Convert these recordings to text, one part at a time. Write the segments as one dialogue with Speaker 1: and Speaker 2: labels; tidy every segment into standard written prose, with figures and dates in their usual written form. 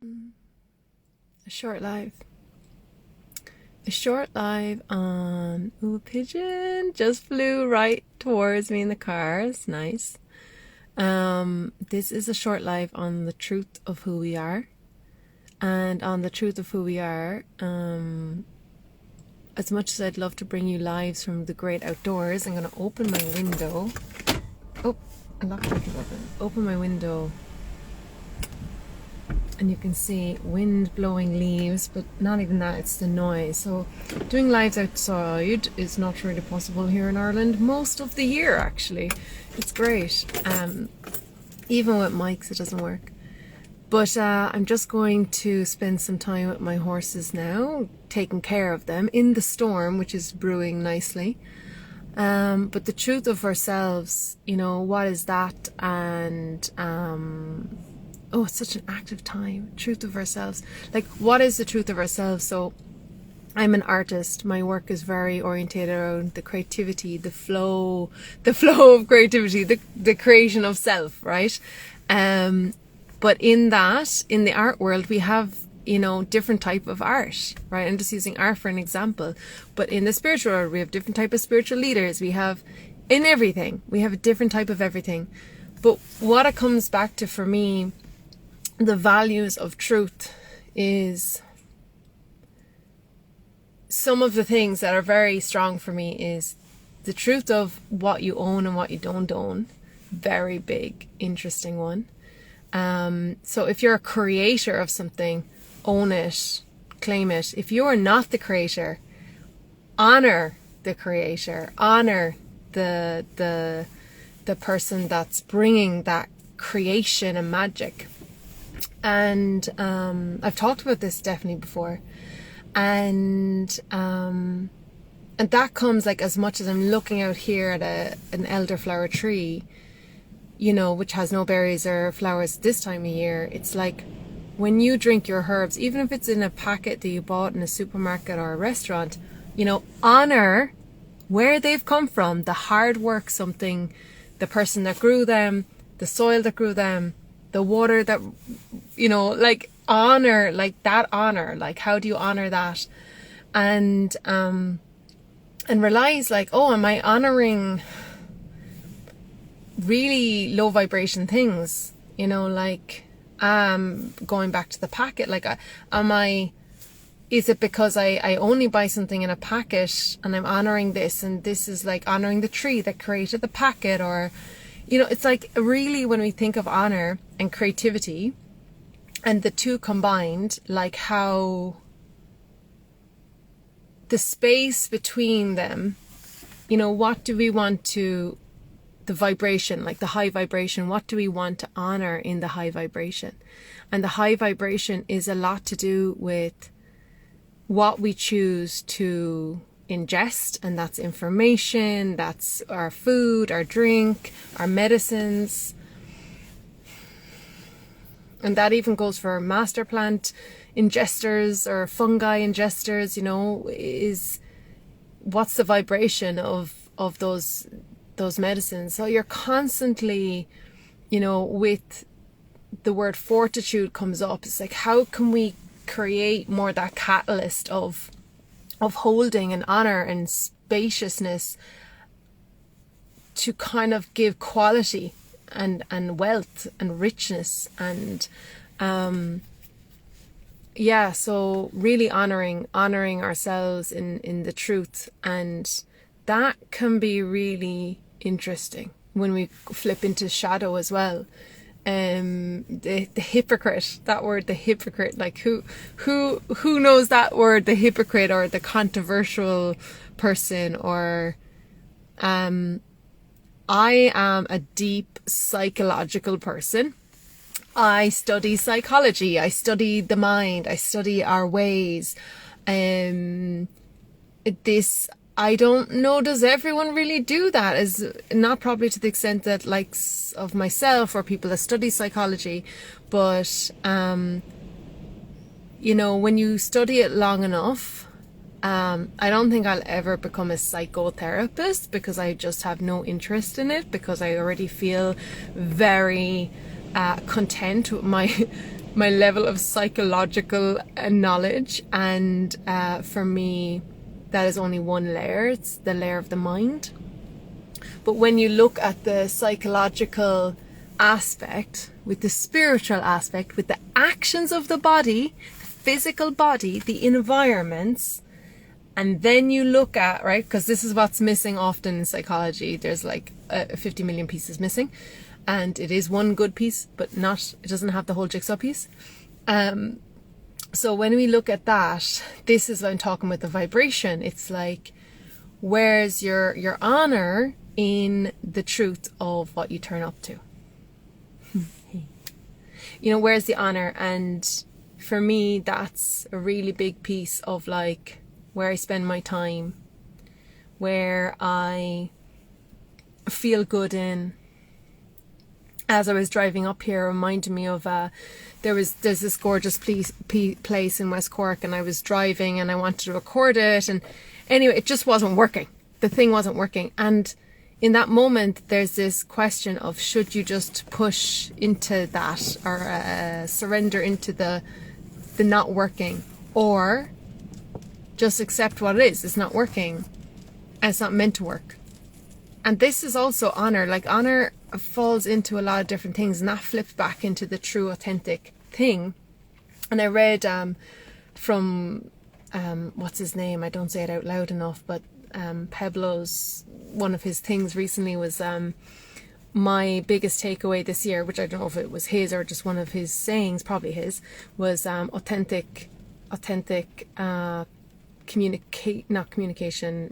Speaker 1: A short live. A short live on... Ooh, a pigeon just flew right towards me in the car. It's nice. This is a short live on the truth of who we are. And on the truth of who we are, as much as I'd love to bring you lives from the great outdoors, I'm going to open my window. Oh, I locked it open. Open my window. And you can see wind blowing leaves, but not even that, it's the noise. So doing lives outside is not really possible here in Ireland most of the year, actually. It's great. Even with mics, it doesn't work. But I'm just going to spend some time with my horses now, taking care of them in the storm, which is brewing nicely. But the truth of ourselves, you know, what is that? And oh, it's such an active time. Truth of ourselves. Like, what is the truth of ourselves? So I'm an artist. My work is very orientated around the creativity, the flow of creativity, the creation of self, right? But in that, in the art world, we have, you know, different type of art, right? I'm just using art for an example. But in the spiritual world, we have different type of spiritual leaders. We have, in everything, we have a different type of everything. But what it comes back to for me, the values of truth is, some of the things that are very strong for me is the truth of what you own and what you don't own. Very big, interesting one. So if you're a creator of something, own it, claim it. If you are not the creator, honor the creator, honor the person that's bringing that creation and magic. And I've talked about this definitely before, and that comes like, as much as I'm looking out here at an elderflower tree, you know, which has no berries or flowers this time of year. It's like, when you drink your herbs, even if it's in a packet that you bought in a supermarket or a restaurant, you know, honor where they've come from, the hard work, the person that grew them, the soil that grew them, the water that, you know, like, honor, like that honor, like, how do you honor that? And realize, like, oh, am I honoring really low vibration things? You know, like, going back to the packet, like, is it because I only buy something in a packet and I'm honoring this, and this is like honoring the tree that created the packet? Or, you know, it's like, really, when we think of honor and creativity and the two combined, like, how the space between them, you know, what do we want to, the vibration, like the high vibration, what do we want to honor in the high vibration? And the high vibration is a lot to do with what we choose to ingest, and that's information, that's our food, our drink, our medicines. And that even goes for master plant ingesters or fungi ingesters, you know, is what's the vibration of those medicines. So you're constantly, you know, with the word fortitude comes up. It's like, how can we create more that catalyst of holding and honor and spaciousness to kind of give quality and wealth and richness, and yeah, so really honoring ourselves in the truth. And that can be really interesting when we flip into shadow as well. The hypocrite, that word, the hypocrite, like, who knows that word, the hypocrite, or the controversial person, or I am a deep psychological person. I study psychology, I study the mind, I study our ways. I don't know, does everyone really do that? Is not probably to the extent that, likes of myself or people that study psychology, but you know, when you study it long enough, I don't think I'll ever become a psychotherapist, because I just have no interest in it, because I already feel very content with my level of psychological knowledge, and for me that is only one layer. It's the layer of the mind. But when you look at the psychological aspect with the spiritual aspect, with the actions of the body, the physical body, the environments, and then you look at, right, because this is what's missing often in psychology. There's like 50 million pieces missing, and it is one good piece, but it doesn't have the whole jigsaw piece. So when we look at that, this is what I'm talking about, the vibration. It's like, where's your honor in the truth of what you turn up to? You know, where's the honor? And for me, that's a really big piece of like where I spend my time, where I feel good in. As I was driving up here, it reminded me of there's this gorgeous place in West Cork, and I was driving and I wanted to record it, and anyway, it just wasn't working. The thing wasn't working, and in that moment there's this question of, should you just push into that, or surrender into the not working, or just accept what it is. It's not working and it's not meant to work. And this is also honor. Like, honor falls into a lot of different things, and that flips back into the true authentic thing. And I read from what's his name, I don't say it out loud enough, but Pablo's, one of his things recently was my biggest takeaway this year, which I don't know if it was his or just one of his sayings, probably his, was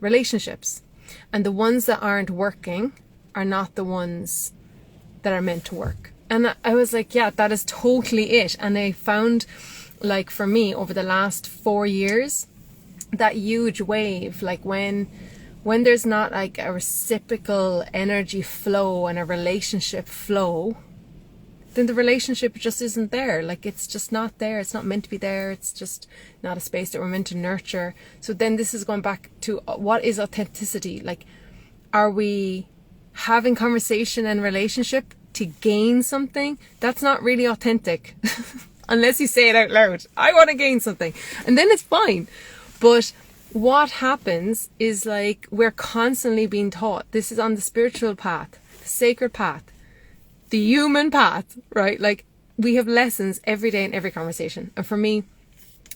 Speaker 1: relationships. And the ones that aren't working are not the ones that are meant to work. And I was like, yeah, that is totally it. And I found, like, for me, over the last 4 years, that huge wave, like when there's not like a reciprocal energy flow and a relationship flow, then the relationship just isn't there. Like, it's just not there. It's not meant to be there. It's just not a space that we're meant to nurture. So then this is going back to, what is authenticity? Like, are we having conversation and relationship to gain something? That's not really authentic. Unless you say it out loud. I want to gain something. And then it's fine. But what happens is, like, we're constantly being taught. This is on the spiritual path, the sacred path, the human path, right? Like, we have lessons every day in every conversation. And for me,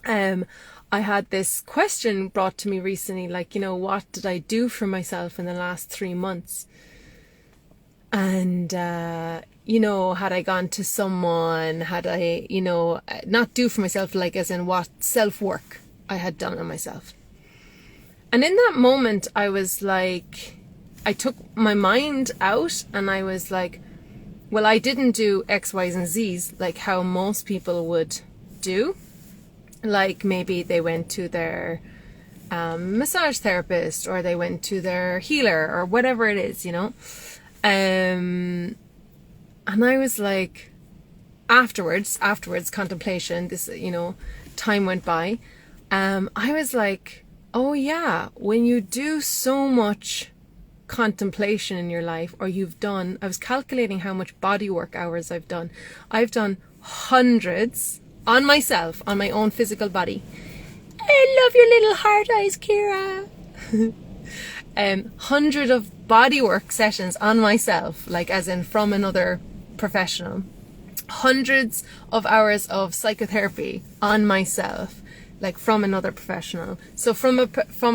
Speaker 1: I had this question brought to me recently, like, you know, what did I do for myself in the last 3 months? And, you know, had I gone to someone, had I, you know, not do for myself, like as in what self-work I had done on myself. And in that moment, I was like, I took my mind out and I was like, well, I didn't do X, Y's and Z's like how most people would do. Like, maybe they went to their massage therapist, or they went to their healer, or whatever it is, you know. And I was like, afterwards, contemplation, this, you know, time went by. I was like, oh yeah, when you do so much contemplation in your life, or I was calculating how much bodywork hours I've done. I've done hundreds on myself, on my own physical body. I love your little heart eyes, Kira. 100 of bodywork sessions on myself, like as in from another professional. Hundreds of hours of psychotherapy on myself, like from another professional. So from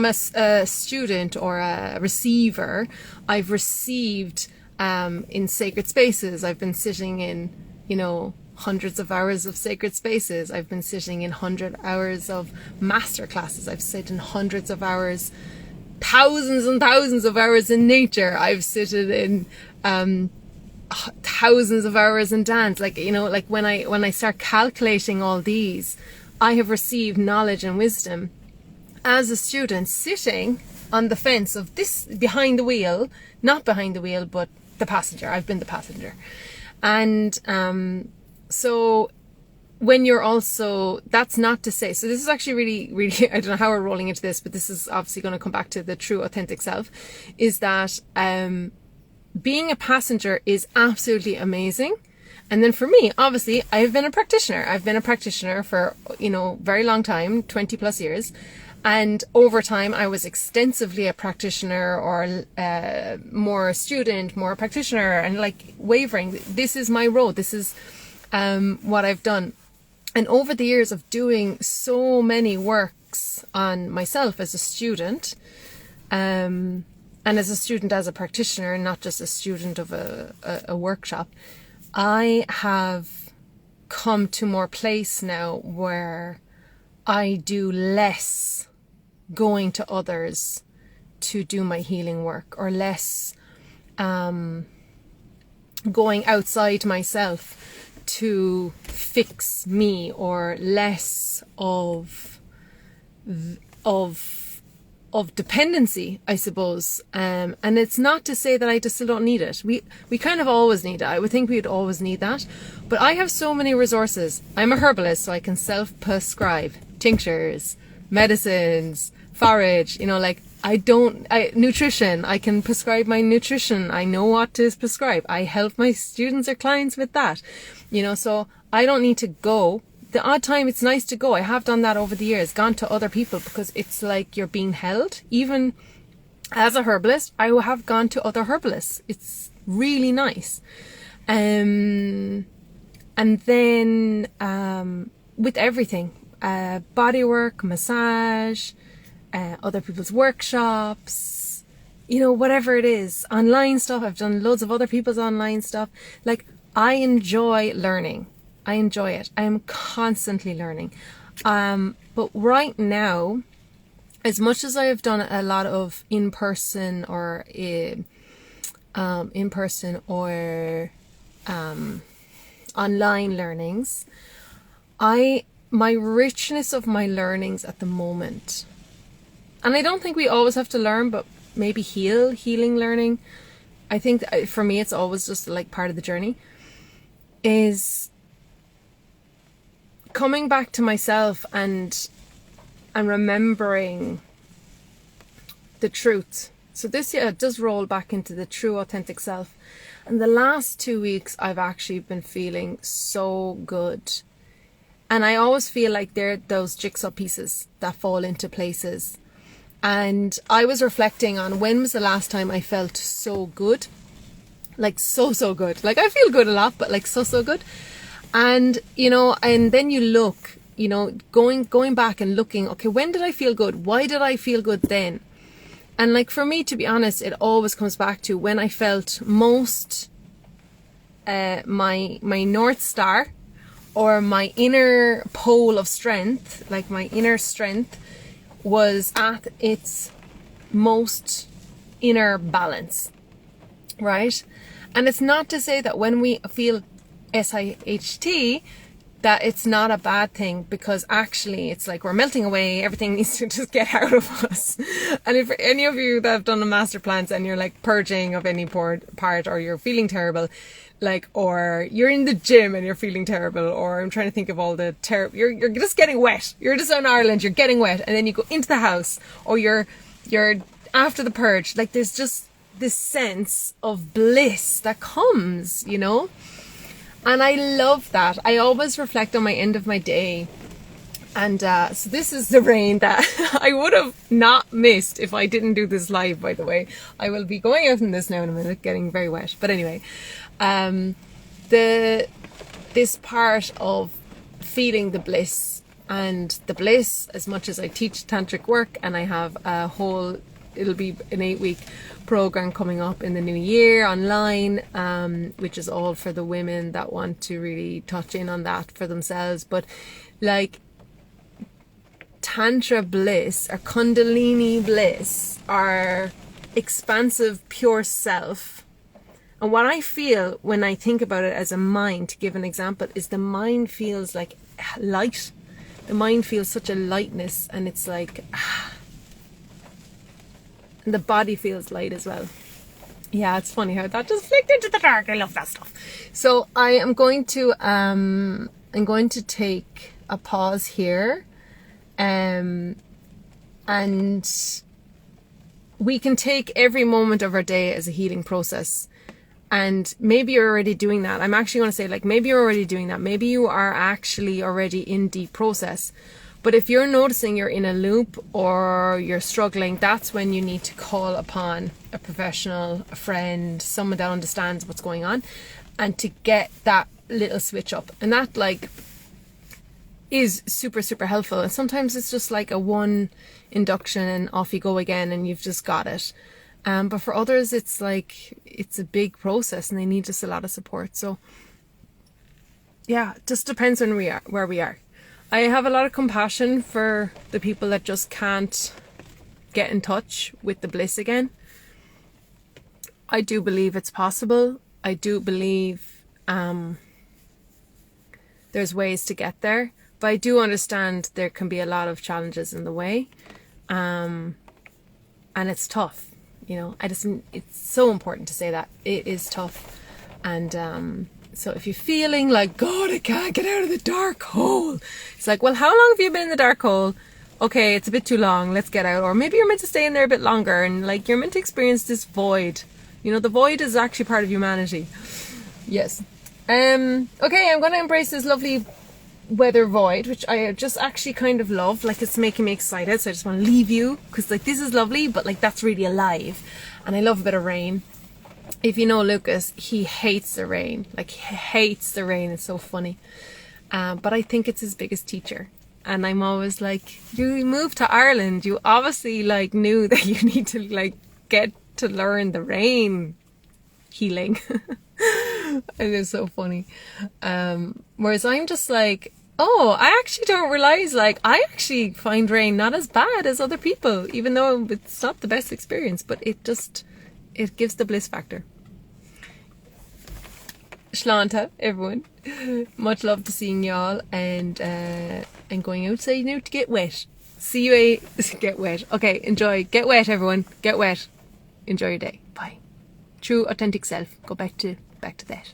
Speaker 1: a student or a receiver, I've received in sacred spaces. I've been sitting in, you know, hundreds of hours of sacred spaces. I've been sitting in 100 hours of master classes. I've sat in hundreds of hours, thousands and thousands of hours in nature. I've sitted in thousands of hours in dance. Like, you know, like when I start calculating all these, I have received knowledge and wisdom as a student, sitting on the fence of this, behind the wheel, not behind the wheel, but the passenger. I've been the passenger. And so when you're also, that's not to say, so this is actually really, really, I don't know how we're rolling into this, but this is obviously going to come back to the true authentic self, is that being a passenger is absolutely amazing. And then for me, obviously, I've been a practitioner. I've been a practitioner for, very long time, 20 plus years. And over time, I was extensively a practitioner, or more a student, more a practitioner, and like wavering. This is my road. This is what I've done. And over the years of doing so many works on myself as a student, and as a student, as a practitioner, not just a student of a workshop, I have come to more place now where I do less going to others to do my healing work, or less going outside myself to fix me, or less of dependency, I suppose. And it's not to say that I just still don't need it. We kind of always need it. I would think we'd always need that. But I have so many resources. I'm a herbalist, so I can self-prescribe tinctures, medicines, forage, nutrition. I can prescribe my nutrition. I know what to prescribe. I help my students or clients with that. So I don't need to go. The odd time it's nice to go. I have done that over the years, gone to other people, because it's like you're being held. Even as a herbalist, I have gone to other herbalists. It's really nice. And then with everything, body work, massage, other people's workshops, whatever it is, online stuff. I've done loads of other people's online stuff. Like, I enjoy learning. I enjoy it. I am constantly learning. But right now, as much as I have done a lot of in-person or online learnings, my richness of my learnings at the moment, and I don't think we always have to learn, but maybe healing learning, I think for me it's always just like part of the journey, is coming back to myself and remembering the truth. So this year it does roll back into the true authentic self. And the last 2 weeks I've actually been feeling so good. And I always feel like they're those jigsaw pieces that fall into places. And I was reflecting on, when was the last time I felt so good? Like so good. Like, I feel good a lot, but like so good. And, and then you look, going back and looking, okay, when did I feel good? Why did I feel good then? And like, for me, to be honest, it always comes back to when I felt most, my North Star, or my inner pole of strength, like my inner strength was at its most inner balance, right? And it's not to say that when we feel SIHT, that it's not a bad thing, because actually it's like we're melting away, everything needs to just get out of us. And if any of you that have done a master plans and you're like purging of any part, or you're feeling terrible, like, or you're in the gym and you're feeling terrible, or I'm trying to think of all the you're just getting wet, you're just in Ireland, you're getting wet, and then you go into the house, or you're after the purge, like, there's just this sense of bliss that comes, and I love that. I always reflect on my end of my day. And so this is the rain that I would have not missed if I didn't do this live, by the way. I will be going out in this now in a minute, getting very wet. But anyway, this part of feeling the bliss, and the bliss, as much as I teach tantric work, and I have a whole, it'll be an 8-week program coming up in the new year online, which is all for the women that want to really touch in on that for themselves. But like, Tantra bliss, or Kundalini bliss, or expansive pure self. And what I feel when I think about it as a mind, to give an example, is the mind feels like light. The mind feels such a lightness, and it's like, and the body feels light as well. Yeah, it's funny how that just flicked into the dark. I love that stuff. So I am going to take a pause here, and we can take every moment of our day as a healing process. And maybe you're already doing that. I'm actually going to say, like, maybe you're already doing that. Maybe you are actually already in deep process. But if you're noticing you're in a loop or you're struggling, that's when you need to call upon a professional, a friend, someone that understands what's going on, and to get that little switch up. And that, like, is super, super helpful. And sometimes it's just like a one induction and off you go again and you've just got it. But for others, it's like, it's a big process and they need just a lot of support. So yeah, it just depends on where we are. I have a lot of compassion for the people that just can't get in touch with the bliss again. I do believe it's possible. I do believe there's ways to get there. But I do understand there can be a lot of challenges in the way. And it's tough. You know, it's so important to say that. It is tough. And so if you're feeling like, God, I can't get out of the dark hole. It's like, well, how long have you been in the dark hole? Okay, it's a bit too long. Let's get out. Or maybe you're meant to stay in there a bit longer. And like, you're meant to experience this void. You know, the void is actually part of humanity. Yes. Okay, I'm going to embrace this lovely weather void, which I just actually kind of love. Like, it's making me excited, so I just want to leave you because, like, this is lovely, but like, that's really alive. And I love a bit of rain. If you know Lucas, he hates the rain. Like, he hates the rain. It's so funny. But I think it's his biggest teacher. And I'm always like, you moved to Ireland, you obviously like knew that you need to like get to learn the rain healing. It is so funny. Whereas I'm just like, oh, I actually don't realize, like, I actually find rain not as bad as other people, even though it's not the best experience, but it gives the bliss factor. Shlanta, everyone. Much love to seeing y'all and going outside now to get wet. See you, get wet. Okay, enjoy. Get wet, everyone. Get wet. Enjoy your day. Bye. True authentic self. Go back to that.